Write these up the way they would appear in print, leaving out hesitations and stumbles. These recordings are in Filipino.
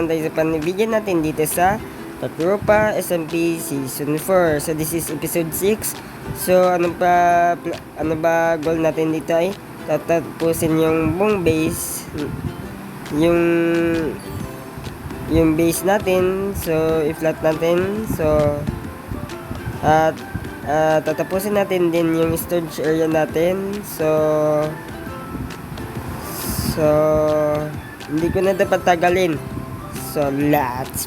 tayo sa panibigyan natin dito sa Tatropa SMP Season 4. So this is episode 6. So ano ba goal natin dito ay tatapusin yung buong base, yung base natin. So i-flat natin. So at tatapusin natin din yung storage area natin. So hindi ko na dapat tagalin. So let's.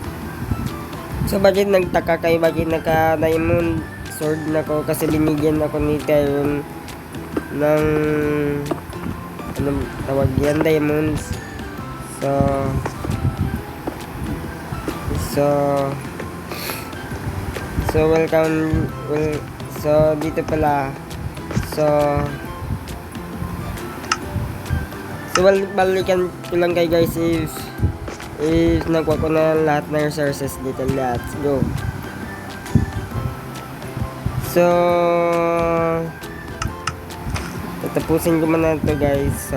So bakit nagtaka kayo, bakit naka-diamond sword na ko? Kasi binigyan ako ni Tyron ng anong tawag yan, diamonds. So welcome. So dito pala. So balikan ko lang kayo guys if nakuha ko na lahat ng resources dito. Let's go. So tatapusin ko muna ito guys.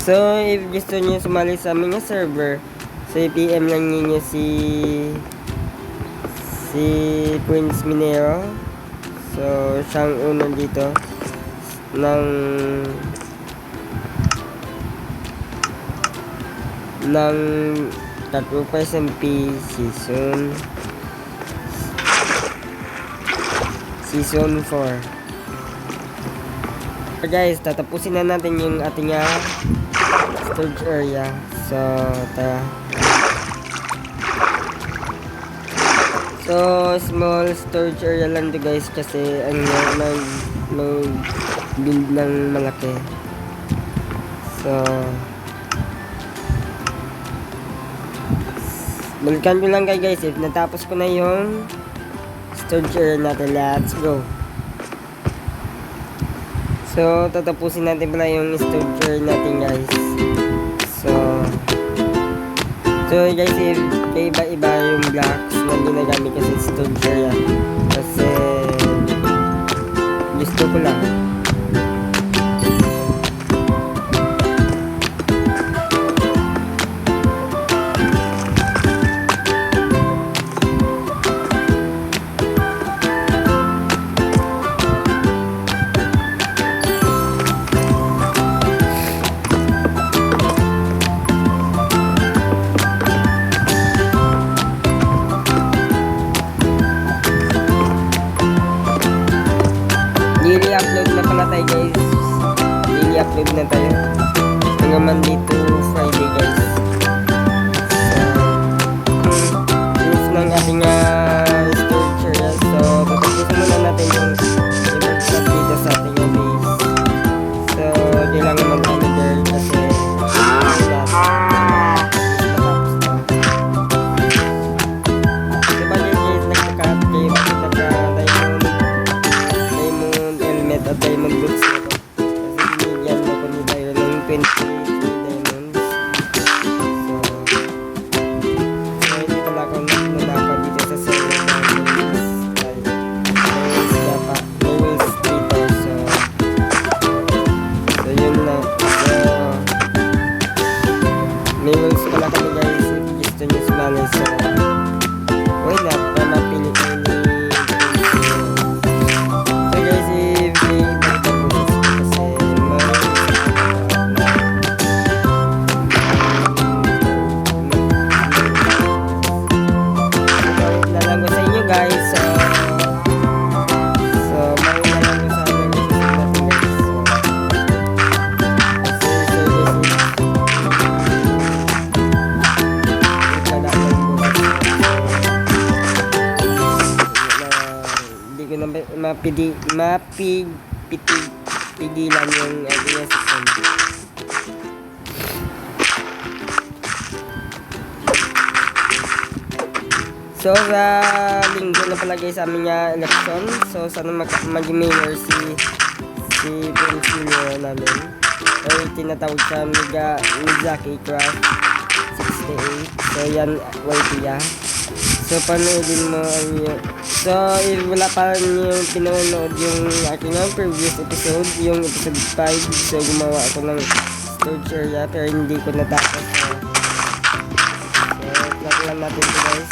So if gusto nyo sumali sa aming server, so i-PM lang ninyo si Prince Minero. So siyang una dito ng Tatropa SMP Season 4. So guys, tatapusin na natin yung ating storage area. So tara. So small storage area lang to guys, kasi ang build ng malaki. So balikan ko lang kayo guys if natapos ko na yung storage area natin. Let's go. So tatapusin natin pala yung storage area natin guys. So guys, if iba-iba yung blocks na ginagamit ko sa storage area, kasi gusto ko lang. Daily upload na pala tayo guys. Daily upload na tayo hanggang Monday to Friday guys. So proof ng ating storage area. So tatapusin muna natin yung i-workshop dito sa ating base. So kailangan mag-another kasi at diamond boots na to. Kasi binigyan mo ko ni Tyron ng 20 diamonds. So hindi pala ako nanapa dito sa server ng levels dito. So yun lang. So may rules pala kami guys if gusto nyo sumali. So why not? Para mapili kayo ni pigilan yung ating system. So sa linggo na pala guys sa aming election. So sana mag-mayor si Prince namin, or tinatawag siya Mizaki Craft 68. So yan, YT. So panoodin mo ang so if wala pa yung pinanood yung aking previous episode, yung episode 5, so gumawa ako ng storage area pero hindi ko natapos. So flat lang natin ito guys.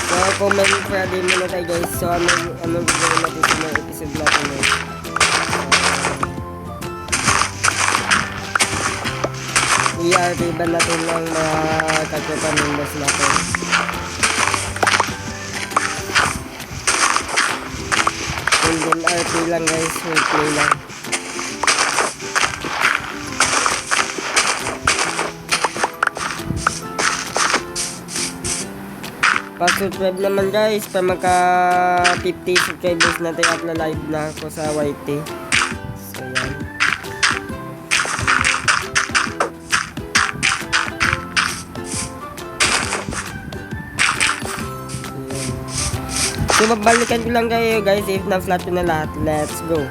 So kung may Friday muna tayo guys, so anong gagawin natin sa mga episode natin guys? I-RP ba natin ang mga katropa members natin? And then RP lang guys, play lang. Pa-subscribe naman guys para maka 50 subscribers natin at na-live na ako sa YT. So yan. So babalikan ko lang kayo guys if na-flat na lahat. Let's go.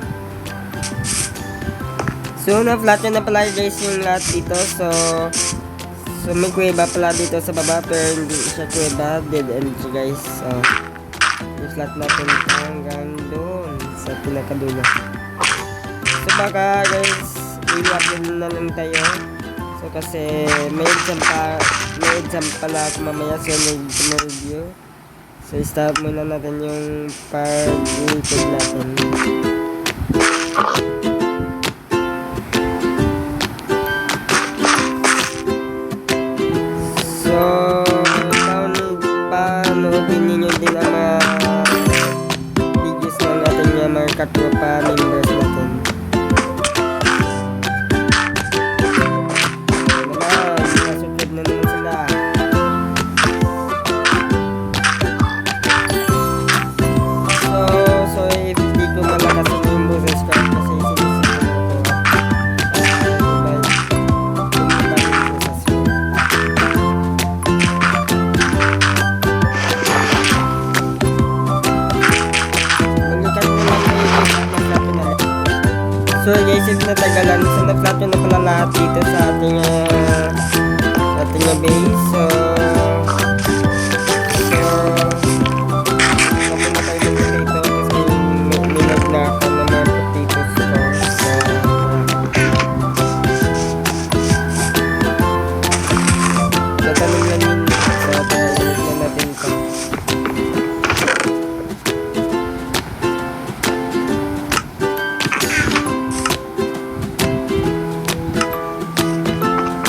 So na-flat na pala guys yung lahat dito. So may kuweba pala dito sa baba pero hindi siya kuweba, dead end siya guys. So i-flat natin hanggang doon sa pinakadulo. So baka guys i-upload na lang tayo. So kasi may exam pala ako mamaya, so need to review. So start muna natin yung pag-record natin. So, panoodin ninyo din ang mga videos ng ating mga katropa members natin. Nasubscribe na naman sila. So if di ko malakas yung boses ko kasi sinisipan So guys, if natagalan, so na-flat na pala lahat dito sa ating base. So naman na tayo dito kasi minag na ako ng mga potatoes ko. So tanong lang yun. So tanong na natin ito.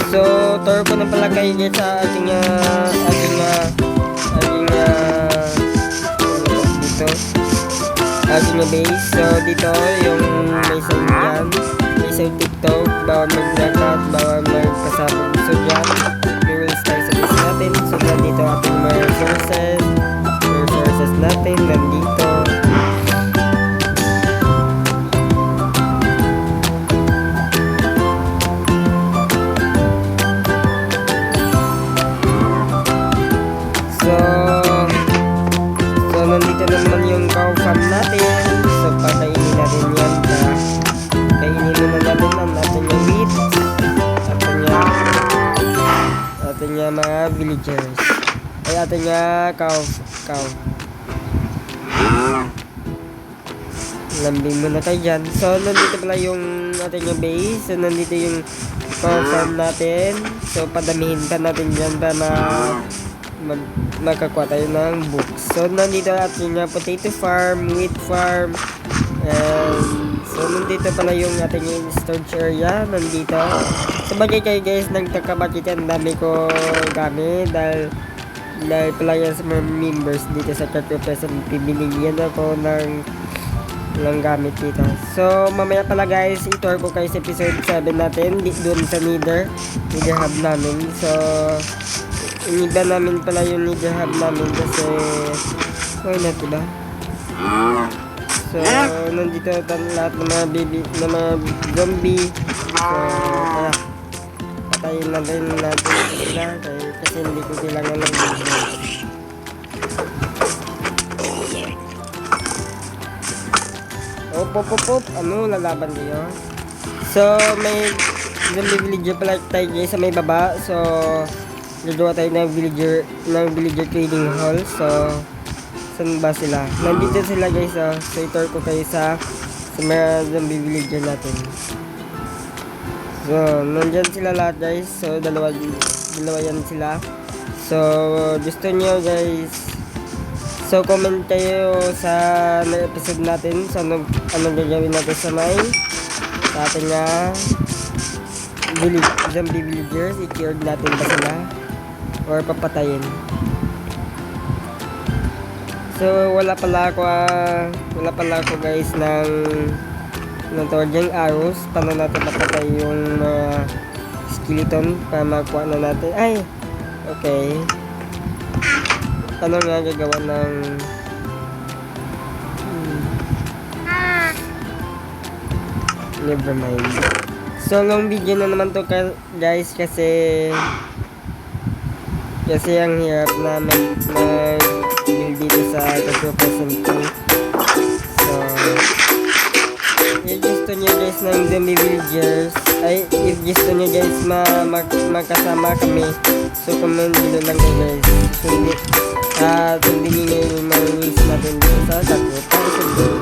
So, tour ko na pala kayo dyan sa ating base. So, dito yung may sound dyan, may sound TikTok, bawal mag-zakat, bawal magpasabog. So, dyan, may rules tayo sa base natin. So, nandito ating mga resources natin, nandito. So nandito naman yung cow farm natin. So patainin natin yan. Kainin na natin yung wheat. Atin yung mga villagers. Ay atin yung cow. Lambing muna tayo dyan. So nandito pala yung atin yung base. So nandito yung cow farm natin. So padamihin pa natin dyan para makakuha tayo ng books. So nandito ating potato farm, wheat farm, and so nandito pala yung ating storage area nandito. So bagay kayo guys, nagtaka bakit ang dami ko gamit dahil pala yan sa mga members dito sa Katropas and pinigyan ako ng gamit dito. So mamaya pala guys, i-tour ko kayo sa episode 7 natin doon sa Nether hub namin. So iniba namin pala yung Nether hub namin kasi why not, diba? So nandito lahat ng mga baby, ng mga zombie. So kaya patayin natin sila kasi hindi ko kailangan ng Op, ano, lalaban kayo? So, may zombie villager pala tayo guys sa may baba. So, gagawa tayo ng villager trading hall. So, saan ba sila? Nandito sila guys. So, itour ko kayo sa mga zombie villager natin. So, nandyan sila lahat guys. So, dalawa yan sila. So, gusto nyo guys. So, comment kayo sa episode natin. So, anong gagawin natin sa ating zombie villagers. I-cured natin ba sila? Or papatayin? So, wala pala ako guys ng tawag diyang arrows. Paano natin papatay yung skeleton para makuha na natin. Ay! Okay. Paano nga gagawa ng never mind. So, long video na naman to guys kasi ang hirap na mag-build dito sa Castle ko. So, if gusto nyo guys ng zombie villagers, if gusto nyo guys magkasama kami, so comment dito lang guys. Sundin nyo yung mga rules natin dito sa Castle.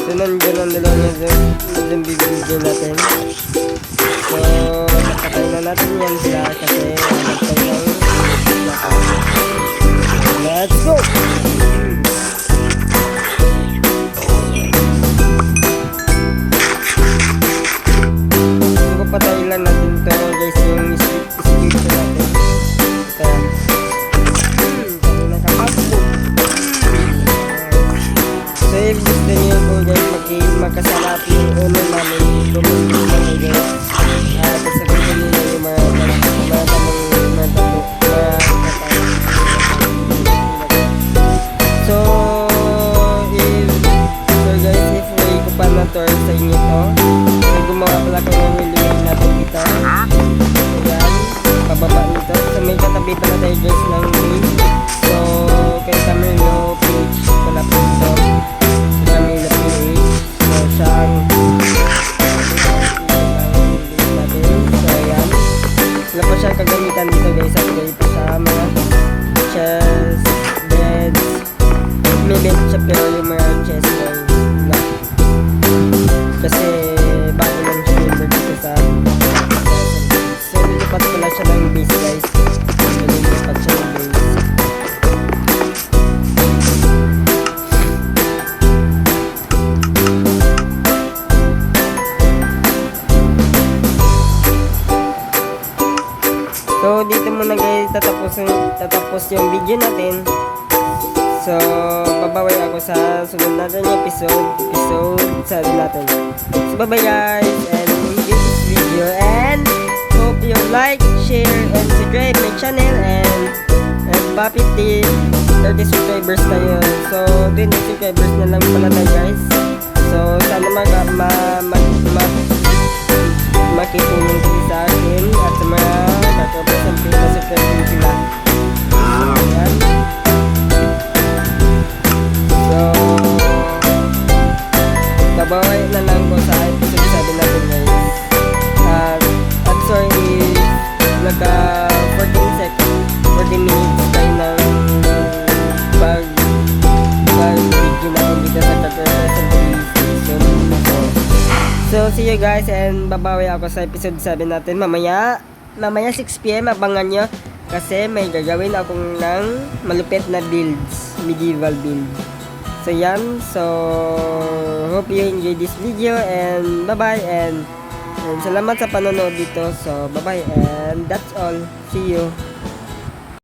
So, nandiyan ang dalawang zombie villager natin. So, nakatay na natin yan sila kasi nakatay ng let's go! Patayin lang natin ito guys yung skeleton natin. So if gusto niyo po guys magkasarap yung ulo namin, lumunod namin guys. Sasabihin niyo yung mga So guys, if way ko pa na-tour sa inyo to, gumawa pala ko ng niliwin natin dito. Ayan, pababa nito. So may katabi pala tayo guys ng base. So kay Camilo page pala po ito. Camilo page. So siya ang natin. So ayan, sila po siya kagamitan dito guys. At gaya po sa mga chest, beds. May bed siya pero yung mga chest ay wala. Kasi bago lang siya member dito sa so lilipat ko lang siya ng base guys. Lilipat siya ng base. So dito muna guys tatapos yung video natin. So babawi ako sa sunod natin yung episode sa natin. So bye bye guys and enjoy this video and hope you like, share and subscribe my channel and Papi 30 subscribers tayo. So 20 subscribers na lang pala tayo guys. So sana makitulong kayo sa akin at sa mga kakabasang pinasubscribe sila. Ayan. So babaway na lang ko sa episode 7 natin guys. At sorry if nagka 40 minutes tayo ng pag video natin dito sa Castle season. So see you guys and babawi ako sa episode 7 natin mamaya 6 PM. Abangan nyo kasi may gagawin akong ng malupit na builds, medieval build. So yan, so hope you enjoy this video and bye bye and salamat sa panonood dito. So bye bye and that's all, see you.